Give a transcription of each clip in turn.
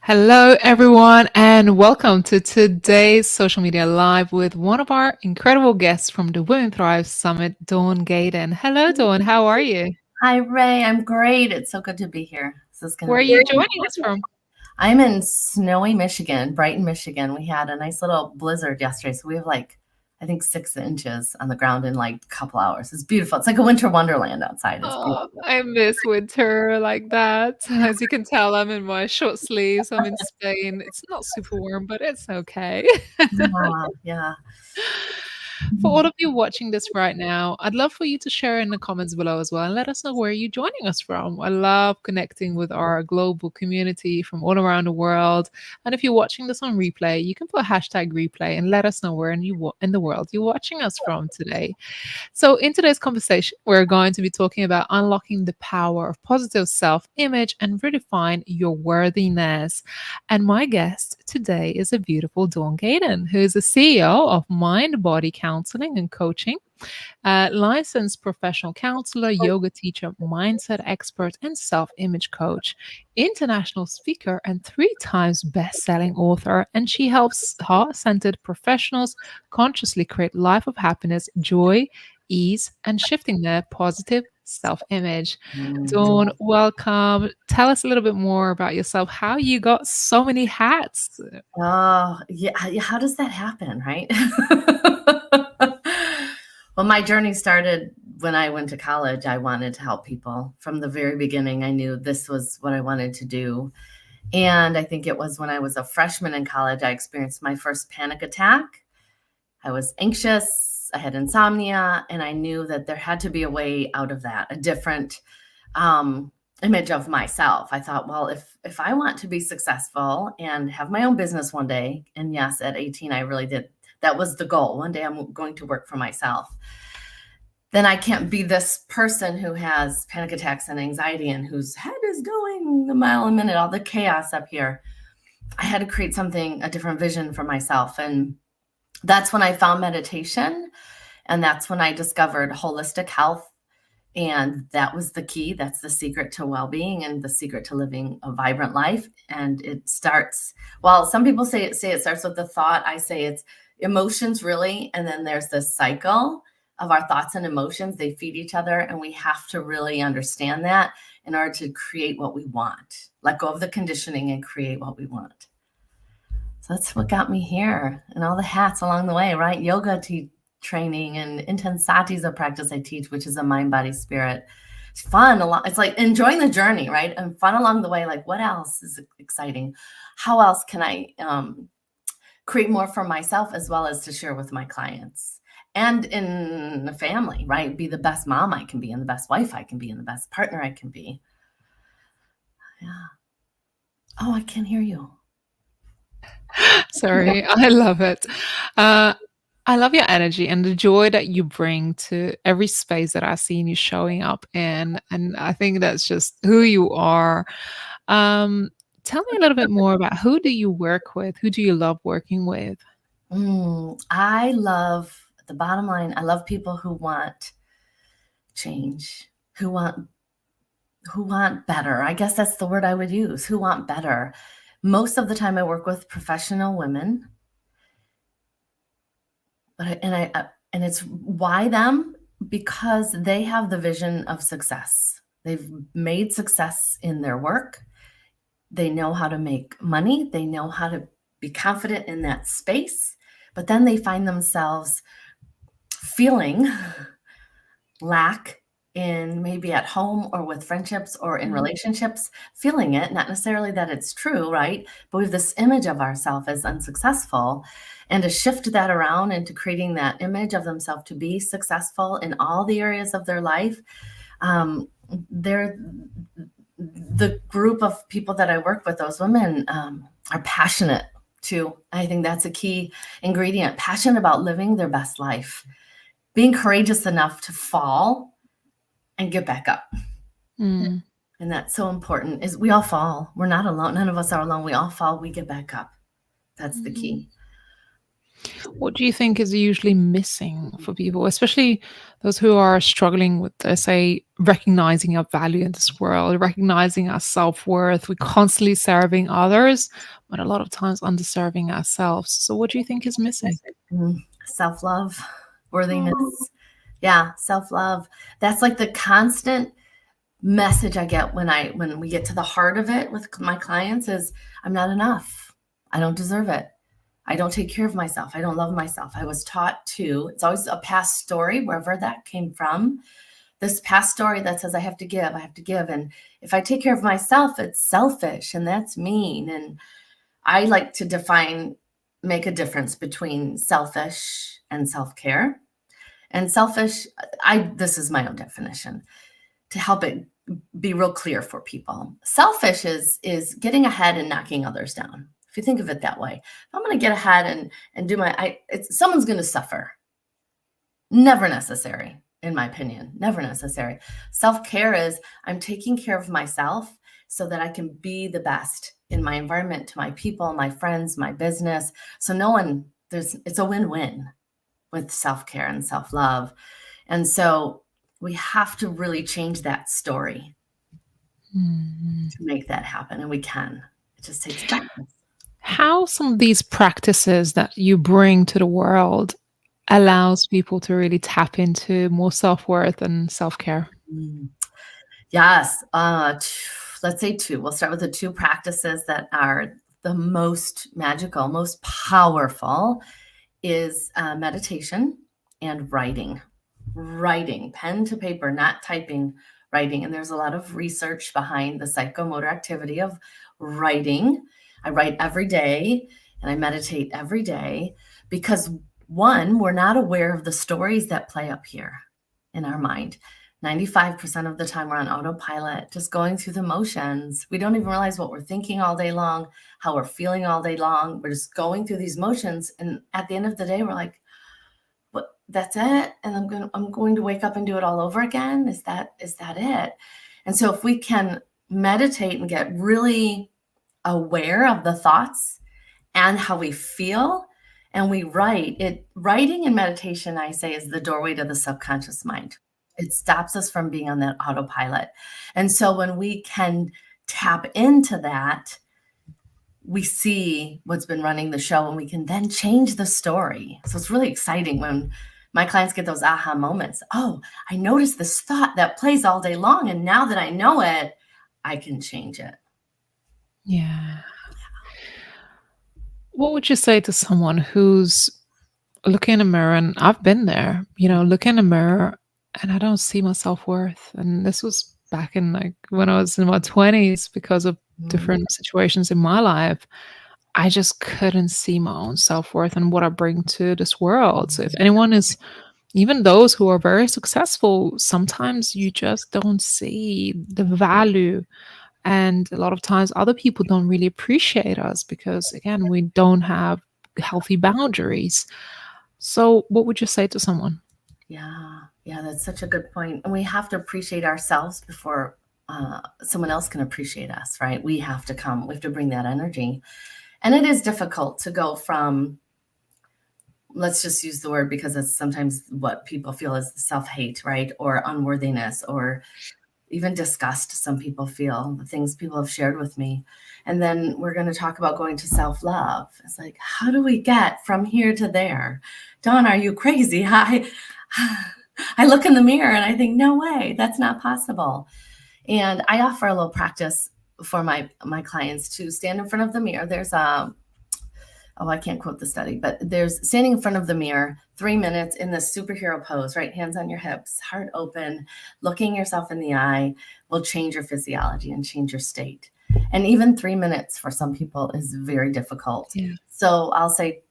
Hello, everyone, and welcome to today's social media live with one of our incredible guests from the Women Thrive Summit, Dawn Gaydon. Hello, Dawn. How are you? Hi, Ray. I'm great. It's so good to be here. This is going Where to are be you fun. joining us from? I'm in snowy Michigan, Brighton, Michigan. We had a nice little blizzard yesterday, so we have I think 6 inches on the ground in like a couple hours. It's beautiful. It's like a winter wonderland outside. It's Oh, beautiful. I miss winter like that. As you can tell, I'm in my short sleeves. I'm in Spain. It's not super warm, but it's okay. Yeah, yeah. For all of you watching this right now, I'd love for you to share in the comments below as well and let us know where you're joining us from. I love connecting with our global community from all around the world. And if you're watching this on replay, you can put hashtag replay and let us know where in the world you're watching us from today. So, in today's conversation, we're going to be talking about unlocking the power of positive self image and redefine your worthiness. And my guest today is a beautiful Dawn Gaydon, who is the CEO of Mind Body Counseling and Coaching, a licensed professional counselor, yoga teacher, mindset expert, and self image coach, international speaker, and 3 times best selling author. And she helps heart centered professionals consciously create life of happiness, joy, ease, and shifting their positive self image. Mm. Dawn, welcome. Tell us a little bit more about yourself, how you got so many hats. Oh, yeah. How does that happen, right? Well, my journey started when I went to college. I wanted to help people. From the very beginning, I knew this was what I wanted to do. And I think it was when I was a freshman in college, I experienced my first panic attack. I was anxious, I had insomnia, and I knew that there had to be a way out of that, a different image of myself. I thought, well, if I want to be successful and have my own business one day, and yes, at 18, I really did. That was the goal. One day I'm going to work for myself. Then I can't be this person who has panic attacks and anxiety and whose head is going a mile a minute, all the chaos up here. I had to create something, a different vision for myself. And that's when I found meditation. And that's when I discovered holistic health. And that was the key. That's the secret to well being and the secret to living a vibrant life. And it starts, well, some people say it starts with the thought. I say it's emotions, really. And then there's this cycle of our thoughts and emotions. They feed each other. And we have to really understand that in order to create what we want, let go of the conditioning and create what we want. So that's what got me here, and all the hats along the way, right? Yoga training and intensati is a practice I teach, which is a mind, body, spirit. It's fun. It's like enjoying the journey, right? And fun along the way. Like, what else is exciting? How else can I create more for myself as well as to share with my clients and in the family, right? Be the best mom I can be, and the best wife I can be, and the best partner I can be. Yeah. Oh, I can't hear you. Sorry, I love it. Uh, I love your energy and the joy that you bring to every space that I've seen you showing up in, and I think that's just who you are. Um, Tell me a little bit more about who do you work with? Who do you love working with? I love the bottom line. I love people who want change, who want better. I guess that's the word I would use. Who want better. Most of the time, I work with professional women, and it's why them, because they have the vision of success. They've made success in their work. They know how to make money. They know how to be confident in that space. But then they find themselves feeling lack in maybe at home or with friendships or in Mm, relationships, feeling it, not necessarily that it's true, right? But we have this image of ourselves as unsuccessful. And to shift that around into creating that image of themselves to be successful in all the areas of their life, they're the group of people that I work with, those women are passionate too. I think that's a key ingredient, passionate about living their best life, being courageous enough to fall and get back up. mm. And that's so important, is we all fall. We're not alone. None of us are alone. We all fall, we get back up. That's the key. What do you think is usually missing for people, especially those who are struggling with, say, recognizing our value in this world, recognizing our self worth? We're constantly serving others, but a lot of times underserving ourselves. So, what do you think is missing? Self love, Oh. worthiness. Yeah, self love. That's like the constant message I get when we get to the heart of it with my clients is I'm not enough. I don't deserve it. I don't take care of myself. I don't love myself. I was taught to, it's always a past story, wherever that came from. This past story that says I have to give, I have to give. And if I take care of myself, it's selfish and that's mean. And I like to make a difference between selfish and self care. And selfish, this is my own definition to help it be real clear for people. Selfish is getting ahead and knocking others down. If you think of it that way, if I'm going to get ahead and do someone's going to suffer. Never necessary, in my opinion. Never necessary. Self-care is I'm taking care of myself so that I can be the best in my environment, to my people, my friends, my business. So it's a win-win with self-care and self-love. And so we have to really change that story Mhm. to make that happen. And we can. It just takes practice. How some of these practices that you bring to the world allows people to really tap into more self worth and self care? Mm. Yes. Let's say two. We'll start with the two practices that are the most magical, most powerful is meditation and writing. Writing, pen to paper, not typing, writing. And there's a lot of research behind the psychomotor activity of writing. I write every day and I meditate every day because one, we're not aware of the stories that play up here in our mind. 95% of the time we're on autopilot, just going through the motions. We don't even realize what we're thinking all day long, how we're feeling all day long. We're just going through these motions. And at the end of the day, we're like, what, that's it? And I'm going to wake up and do it all over again. Is that it? And so if we can meditate and get really aware of the thoughts and how we feel, and we writing and meditation, I say, is the doorway to the subconscious mind. It stops us from being on that autopilot. And so when we can tap into that, we see what's been running the show and we can then change the story. So it's really exciting when my clients get those aha moments. Oh, I noticed this thought that plays all day long. And now that I know it, I can change it. Yeah. What would you say to someone who's looking in a mirror, and I've been there, look in a mirror and I don't see my self-worth. And this was back in like when I was in my 20s because of Mm, different situations in my life. I just couldn't see my own self-worth and what I bring to this world. So if anyone is, even those who are very successful, sometimes you just don't see the value. And a lot of times other people don't really appreciate us because again, we don't have healthy boundaries. So, what would you say to someone? yeah. Yeah, that's such a good point. And we have to appreciate ourselves before someone else can appreciate us, right? We have to bring that energy. And it is difficult to go from, let's just use the word because it's sometimes what people feel is self-hate, right? Or unworthiness or even disgust. Some people feel the things people have shared with me. And then we're going to talk about going to self-love. It's like, how do we get from here to there? Dawn, are you crazy? I look in the mirror and I think, no way, that's not possible. And I offer a little practice for my clients to stand in front of the mirror. There's I can't quote the study, but there's standing in front of the mirror, 3 minutes in this superhero pose, right? Hands on your hips, heart open, looking yourself in the eye will change your physiology and change your state. And even 3 minutes for some people is very difficult. Yeah. So I'll say,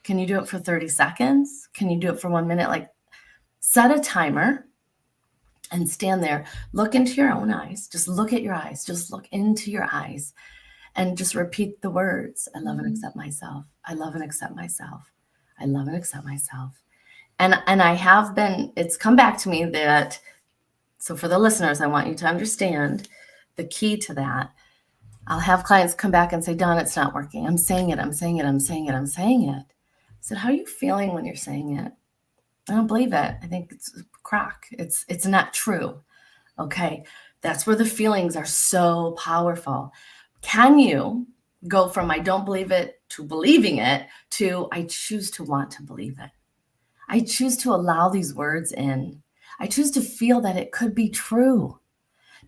can you do it for 30 seconds? Can you do it for 1 minute? Like set a timer and stand there, look into your own eyes. Just look at your eyes. Just look into your eyes and just repeat the words. I love and accept myself. I love and accept myself. I love and accept myself. And it's come back to me that, so for the listeners, I want you to understand the key to that. I'll have clients come back and say, Dawn, it's not working. I'm saying it. said, "How are you feeling when you're saying it?" "I don't believe it. I think it's crock. It's not true." Okay, that's where the feelings are so powerful. Can you go from "I don't believe it" to believing it to "I choose to want to believe it"? I choose to allow these words in. I choose to feel that it could be true,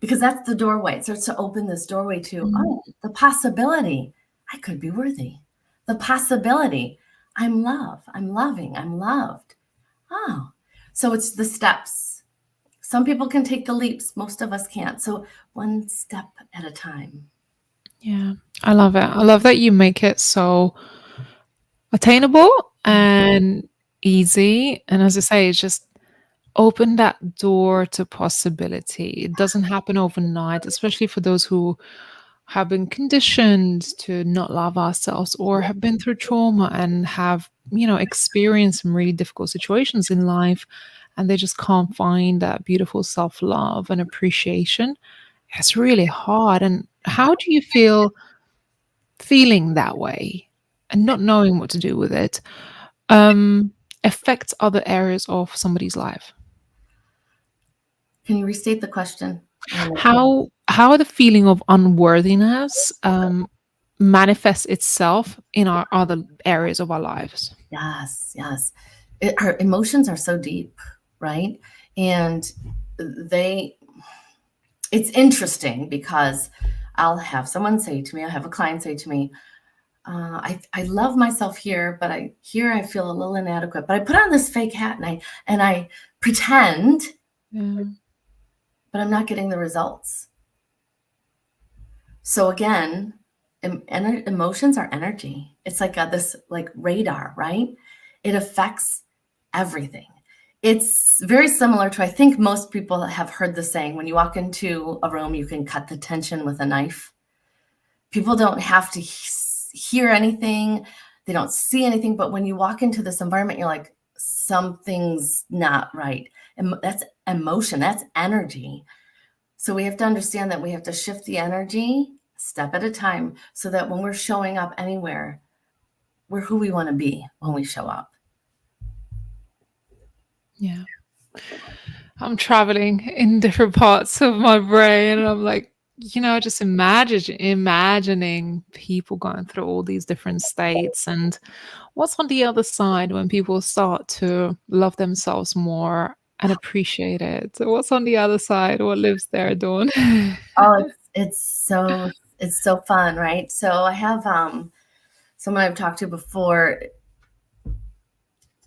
because that's the doorway. It starts to open this doorway to, Mm. oh, the possibility I could be worthy. The possibility I'm love, I'm loving, I'm loved. Oh, so it's the steps. Some people can take the leaps, most of us can't. So one step at a time. Yeah, I love it. I love that you make it so attainable and easy. And as I say, it's just open that door to possibility. It doesn't happen overnight, especially for those who have been conditioned to not love ourselves or have been through trauma and have, experienced some really difficult situations in life and they just can't find that beautiful self-love and appreciation. It's really hard. And how do you feel feeling that way and not knowing what to do with it um affects other areas of somebody's life? Can you restate the question? How the feeling of unworthiness manifests itself in our other areas of our lives? Yes, yes. Our emotions are so deep, right? And they, it's interesting because I'll have someone say to me, I have a client say to me, I love myself here, but I feel a little inadequate. But I put on this fake hat and I pretend, Yeah. but I'm not getting the results. So again, emotions are energy. It's like this like radar, right? It affects everything. It's very similar to, I think most people have heard the saying, when you walk into a room, you can cut the tension with a knife. People don't have to hear anything. They don't see anything. But when you walk into this environment, you're like, something's not right. And that's emotion, that's energy. So we have to understand that we have to shift the energy a step at a time so that when we're showing up anywhere, we're who we want to be when we show up. Yeah. I'm traveling in different parts of my brain and I'm like, just imagining people going through all these different states and what's on the other side when people start to love themselves more and appreciate it. So what's on the other side? What lives there, Dawn? Oh, it's so fun, right? So I have someone I've talked to before.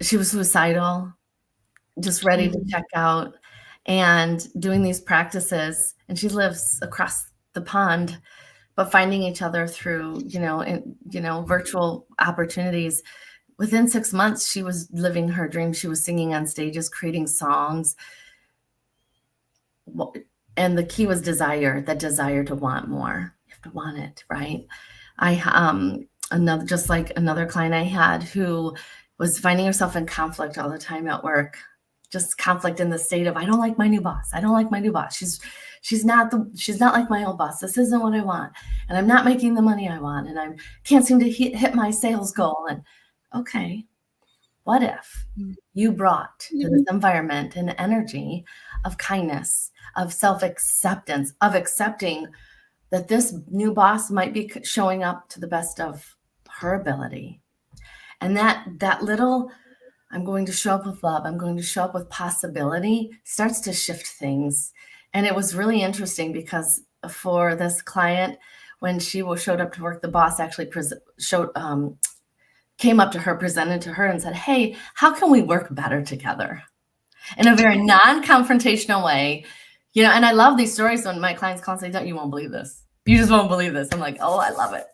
She was suicidal, just ready to Mm, check out, and doing these practices. And she lives across the pond, but finding each other through, virtual opportunities. Within 6 months, she was living her dream. She was singing on stages, creating songs. And the key was desire, that desire to want more. You have to want it, right? Another client I had who was finding herself in conflict all the time at work. Just conflict in the state of, I don't like my new boss. I don't like my new boss. She's not like my old boss. This isn't what I want. And I'm not making the money I want. And I can't seem to hit my sales goal. And okay, what if mm, you brought to this mm. environment an energy of kindness, of self-acceptance, of accepting that this new boss might be showing up to the best of her ability? And that little, I'm going to show up with love, I'm going to show up with possibility, starts to shift things. And it was really interesting because for this client, when she showed up to work, the boss actually came up to her, presented to her, and said, "Hey, how can we work better together?" In a very non-confrontational way. And I love these stories when my clients call and say, "Don't, you won't believe this. You just won't believe this." I'm like, "Oh, I love it."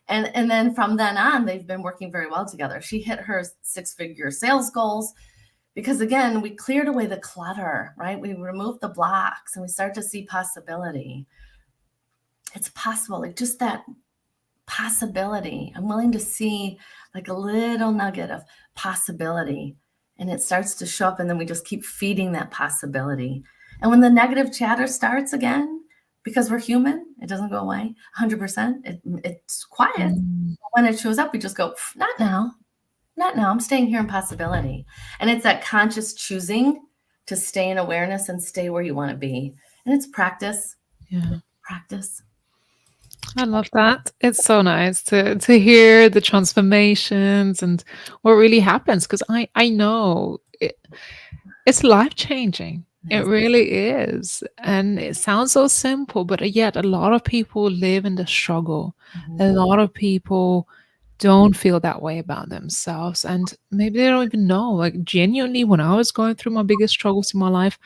And then from then on, they've been working very well together. She hit her 6-figure sales goals because, again, we cleared away the clutter, right? We removed the blocks and we start to see possibility. It's possible, like just that possibility. I'm willing to see like a little nugget of possibility, and it starts to show up, and then we just keep feeding that possibility. And when the negative chatter starts again, because we're human, it doesn't go away 100%. It's quiet. Mm. When it shows up, we just go, not now, not now. I'm staying here in possibility. And it's that conscious choosing to stay in awareness and stay where you want to be. And it's practice, Yeah. practice. I love that. It's so nice to hear the transformations and what really happens, because I know it's life changing. It It is. really is. And it sounds so simple, but yet a lot of people live in the struggle. Mhm. A lot of people don't feel that way about themselves. And maybe they don't even know. Like, genuinely, when I was going through my biggest struggles in my life,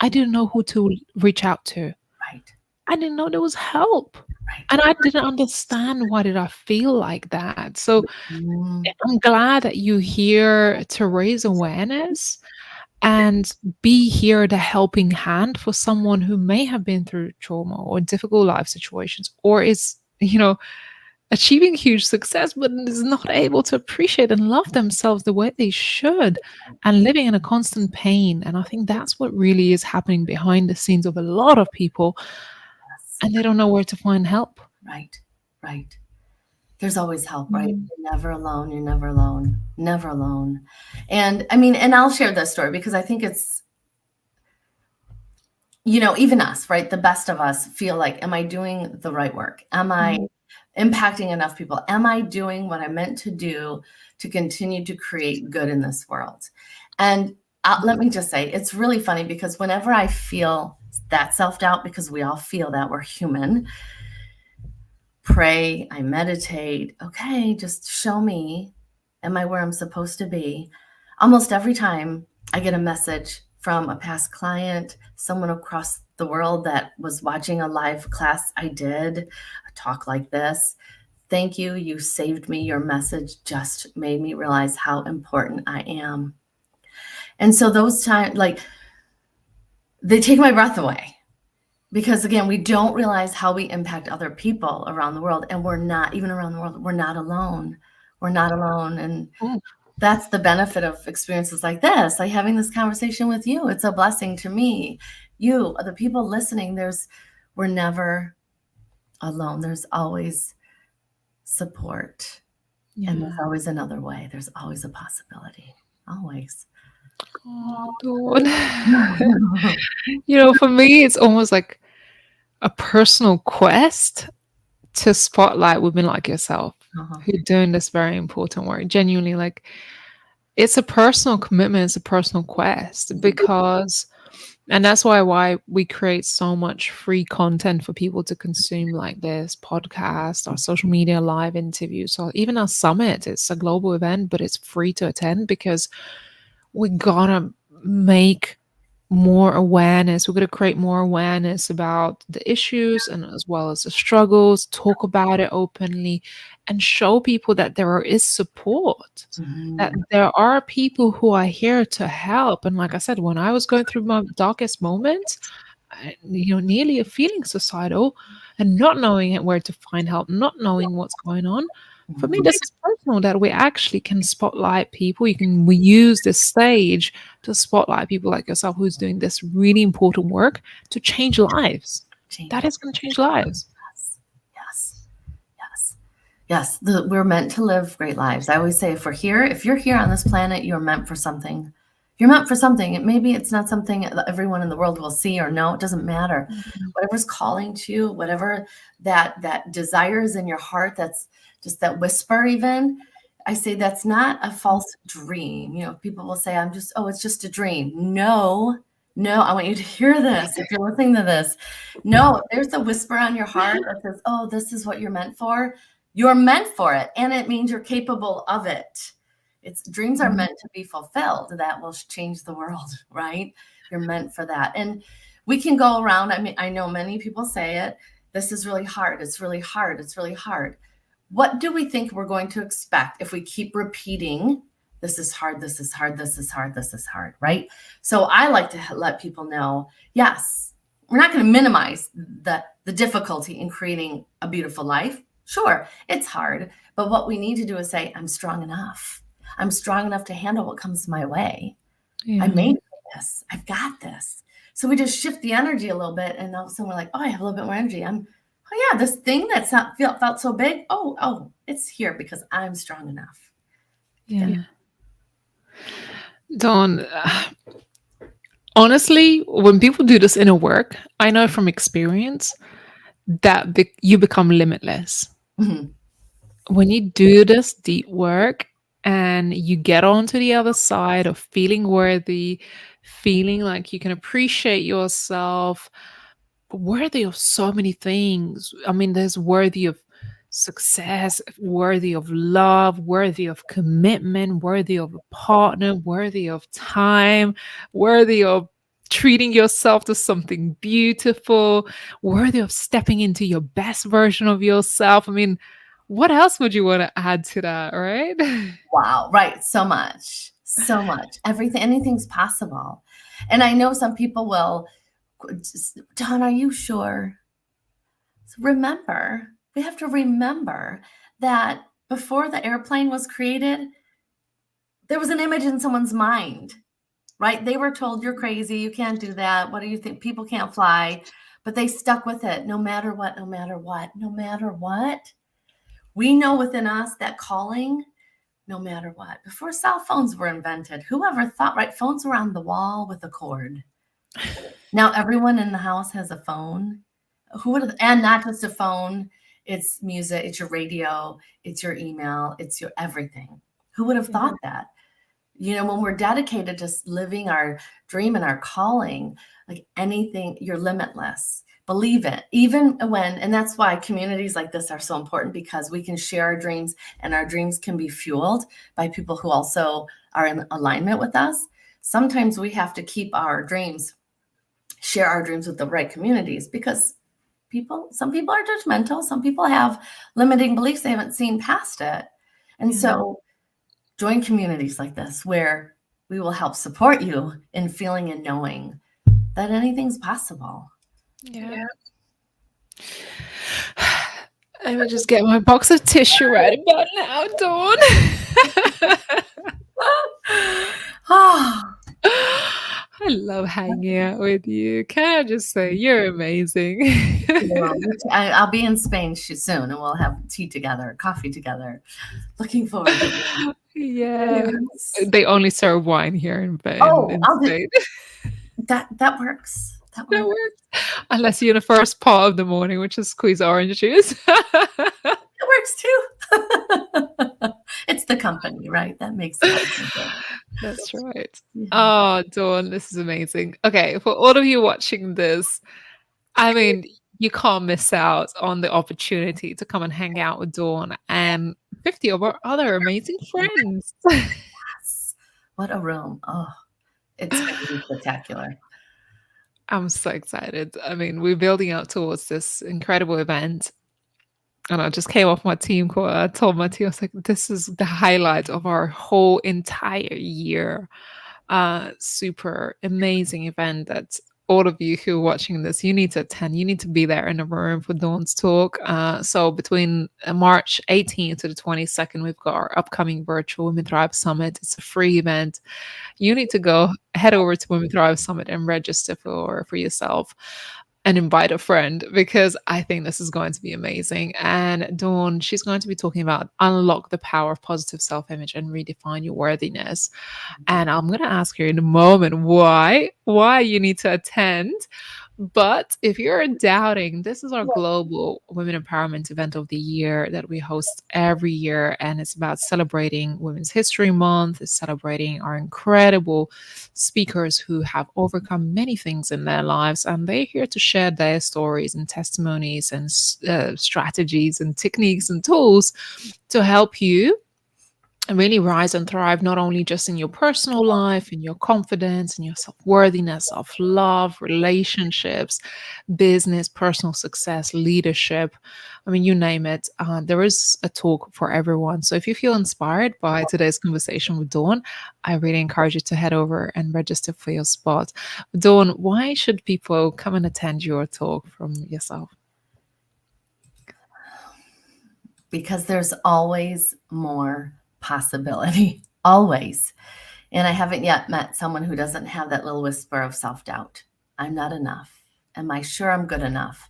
I didn't know who to reach out to. Right, I didn't know there was help. right. And I didn't understand why did I feel like that. So Mm, I'm glad that you're here to raise awareness and be here the helping hand for someone who may have been through trauma or difficult life situations, or is, achieving huge success but is not able to appreciate and love themselves the way they should, and living in a constant pain. And I think that's what really is happening behind the scenes of a lot of people, yes. and they don't know where to find help. Right, right. There's always help, right? Mm. You're never alone. You're never alone. Never alone. And I mean, and I'll share this story because I think it's, even us, right? The best of us feel like, am I doing the right work? Am I Mm. impacting enough people? Am I doing what I'm meant to do to continue to create good in this world? And let me just say, it's really funny because whenever I feel that self doubt, because we all feel that, we're human, pray, I meditate. Okay, just show me, am I where I'm supposed to be? Almost every time I get a message from a past client, someone across the world that was watching a live class I did, a talk like this. Thank you. You saved me. Your message just made me realize how important I am. And so those times, like, they take my breath away because, again, we don't realize how we impact other people around the world. And we're not, even around the world, we're not alone. We're not alone. And Oh, that's the benefit of experiences like this, like having this conversation with you. It's a blessing to me. You, the people listening, we're never alone. There's always support. And there's yeah. always another way. There's always a possibility. Always. Oh, Dawn. For me, it's almost like a personal quest to spotlight women like yourself Uh-huh. who are doing this very important work. Genuinely, like, it's a personal commitment, it's a personal quest, because and that's why we create so much free content for people to consume, like this podcast, our social media live interviews, or even our summit. It's a global event, but it's free to attend because we gotta make more awareness. We're going to create more awareness about the issues and as well as the struggles, talk about it openly, and show people that there is support, that Mhm. there are people who are here to help. And like I said, when I was going through my darkest moments, nearly feeling suicidal and not knowing where to find help, not knowing what's going on. For me, Mhm. this is personal, that we actually can spotlight people. We use this stage to spotlight people like yourself who's doing this really important work to change lives. Change That is going to change lives. us. Yes. Yes. Yes. We're meant to live great lives. I always say if you're here on this planet, you're meant for something. You're meant for something. Maybe it's not something that everyone in the world will see or know. It doesn't matter. Mhm. Whatever's calling to you, whatever that desire is in your heart, that's just that whisper even. I say that's not a false dream. People will say, it's just a dream. No, no, I want you to hear this. If you're listening to this, no, there's a whisper on your heart that says, oh, this is what you're meant for. You're meant for it. And it means you're capable of it. Dreams are Mhm. meant to be fulfilled. That will change the world, right? You're meant for that. And we can go around. I mean, I know many people say it. This is really hard. It's really hard. It's really hard. What do we think we're going to expect if we keep repeating, this is hard, this is hard, this is hard, this is hard, right? So I like to let people know, yes, we're not going to minimize the difficulty in creating a beautiful life. Sure, it's hard, but what we need to do is say, I'm strong enough. I'm strong enough to handle what comes my way. I Yeah. made this. I've got this. So we just shift the energy a little bit, and all of a sudden we're like, oh, I have a little bit more energy. Oh yeah, this thing that's not felt so big. Oh, it's here because I'm strong enough. Yeah. Dawn, honestly, when people do this inner work, I know from experience that you become limitless. Mhm. When you do this deep work and you get onto the other side of feeling worthy, feeling like you can appreciate yourself, worthy of so many things. I mean, there's worthy of success, worthy of love, worthy of commitment, worthy of a partner, worthy of time, worthy of treating yourself to something beautiful, worthy of stepping into your best version of yourself. I mean, what else would you want to add to that, right? Wow, right, so much, so much. Everything, anything's possible. And I know some people will just, "Dawn, are you sure?" So remember, we have to remember that before the airplane was created, there was an image in someone's mind, right? They were told, "You're crazy, you can't do that. What do you think? People can't fly." But they stuck with it no matter what, no matter what, no matter what. We know within us that calling, no matter what. Before cell phones were invented, whoever thought, right? Phones were on the wall with a cord. Now everyone in the house has a phone. Who would have, and not just a phone, it's music, it's your radio, it's your email, it's your everything. Who would have Yeah. thought that? When we're dedicated to living our dream and our calling, like anything, you're limitless. Believe it. Even when, and that's why communities like this are so important, because we can share our dreams and our dreams can be fueled by people who also are in alignment with us. Sometimes we have to keep our dreams, share our dreams with the right communities, because some people are judgmental, some people have limiting beliefs, they haven't seen past it. And Yeah. so join communities like this where we will help support you in feeling and knowing that anything's possible. Yeah. Let me just get my box of tissue right about now, Dawn. Oh, I love hanging out with you. Can I just say you're amazing? I'll be in Spain soon, and we'll have tea together, coffee together. Looking forward to it. Yeah. Yes. They only serve wine here in Oh, in Spain. that works. That That works. works. Unless you're in the first part of the morning, which is squeeze orange juice. It works too. It's the company, right? That makes it all worth That's right. it. Yeah. Oh, Dawn, this is amazing. Okay, for all of you watching this, I mean, you can't miss out on the opportunity to come and hang out with Dawn and 50 of our other amazing friends. Yes. What a room. Oh, it's going to be spectacular. I'm so excited. I mean, we're building out towards this incredible event. And I just came off my team call. I told my team, I was like, this is the highlight of our whole entire year. Super amazing event that all of you who are watching this, you need to attend. You need to be there in the room for Dawn's talk. So between March 18th to the 22nd, we've got our upcoming virtual Women Thrive Summit. It's a free event. You need to go head over to Women Thrive Summit and register for yourself and invite a friend because I think this is going to be amazing. And Dawn, she's going to be talking about unlock the power of positive self-image and redefine your worthiness. And I'm going to ask you in a moment why you need to attend. But if you're doubting, this is our global women empowerment event of the year that we host every year. And it's about celebrating Women's History Month, it's celebrating our incredible speakers who have overcome many things in their lives. And they're here to share their stories and testimonies and strategies and techniques and tools to help you and really rise and thrive not only just in your personal life, in your confidence, in your self-worthiness, self-love, relationships, business, personal success, leadership. I mean, you name it. There is a talk for everyone. So if you feel inspired by today's conversation with Dawn, I really encourage you to head over and register for your spot. Dawn, why should people come and attend your talk from yourself? Because there's always more possibility, always. And I haven't yet met someone who doesn't have that little whisper of self doubt. I'm not enough. Am I sure I'm good enough?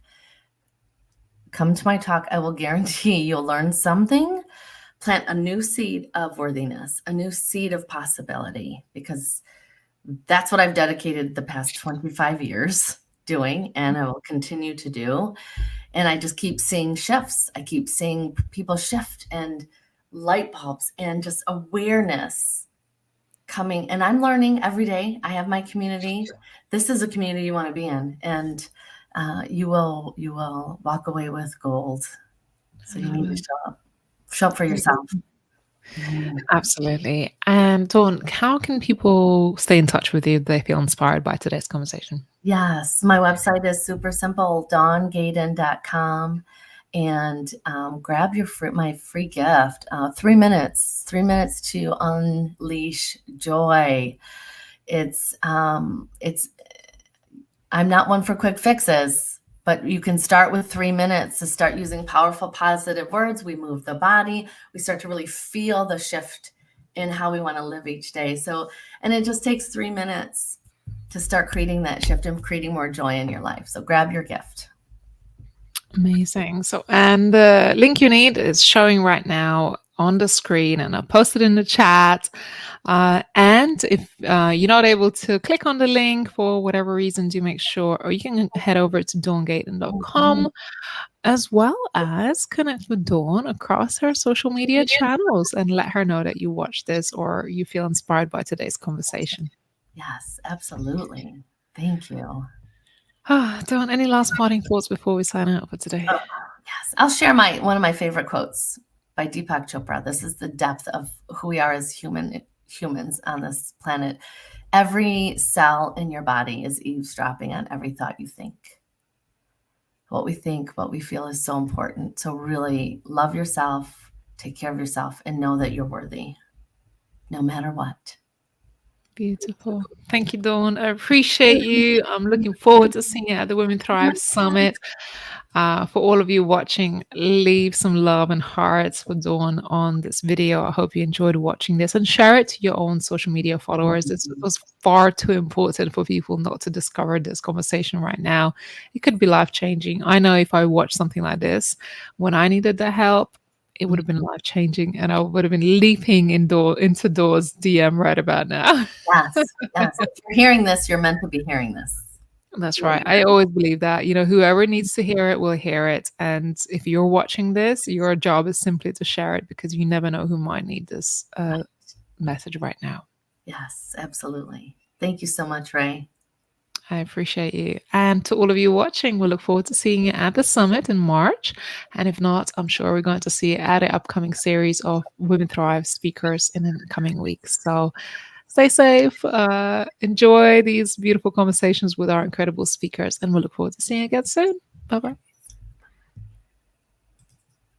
Come to my talk. I will guarantee you'll learn something plant a new seed of worthiness, a new seed of possibility, because that's what I've dedicated the past 25 years doing, and I will continue to do. And I just keep seeing shifts. I keep seeing people shift and light bulbs and just awareness coming. And I'm learning every day. I have my community. This is a community you want to be in, and you will walk away with gold. So I you love need to it. show up for yourself. Absolutely. And Dawn, how can people stay in touch with you if they feel inspired by today's conversation? Yes, my website is super simple, dawngaden.com. And grab my free gift, 3 minutes to unleash joy. It's I'm not one for quick fixes, but you can start with 3 minutes to start using powerful, positive words. We move the body. We start to really feel the shift in how we want to live each day. So, and it just takes 3 minutes to start creating that shift and creating more joy in your life. So grab your gift. Amazing. So, and the link you need is showing right now on the screen, and I'll post it in the chat. And if you're not able to click on the link for whatever reason, do make sure, or you can head over to dawngaten.com as well as connect with Dawn across her social media channels and let her know that you watched this or you feel inspired by today's conversation. Yes, absolutely. Thank you. Dawn, any last parting thoughts before we sign out for today? Oh, yes, I'll share one of my favorite quotes by Deepak Chopra. This is the depth of who we are as humans on this planet. Every cell in your body is eavesdropping on every thought you think. What we think, what we feel is so important. So really love yourself, take care of yourself, and know that you're worthy no matter what. Beautiful. Thank you, Dawn. I appreciate you. I'm looking forward to seeing you at the Women Thrive Summit. For all of you watching, leave some love and hearts for Dawn on this video. I hope you enjoyed watching this and share it to your own social media followers. It was far too important for people not to discover this conversation right now. It could be life changing. I know if I watched something like this when I needed the help, it would have been life changing, and I would have been leaping into Dawn's DM right about now. Yes, yes. If you're hearing this, you're meant to be hearing this. That's right. I always believe that, whoever needs to hear it will hear it. And if you're watching this, your job is simply to share it because you never know who might need this message right now. Yes, absolutely. Thank you so much, Ray. I appreciate you. And to all of you watching, we look forward to seeing you at the summit in March. And if not, I'm sure we're going to see you at an upcoming series of Women Thrive speakers in the coming weeks. So stay safe, enjoy these beautiful conversations with our incredible speakers, and we look forward to seeing you again soon. Bye bye.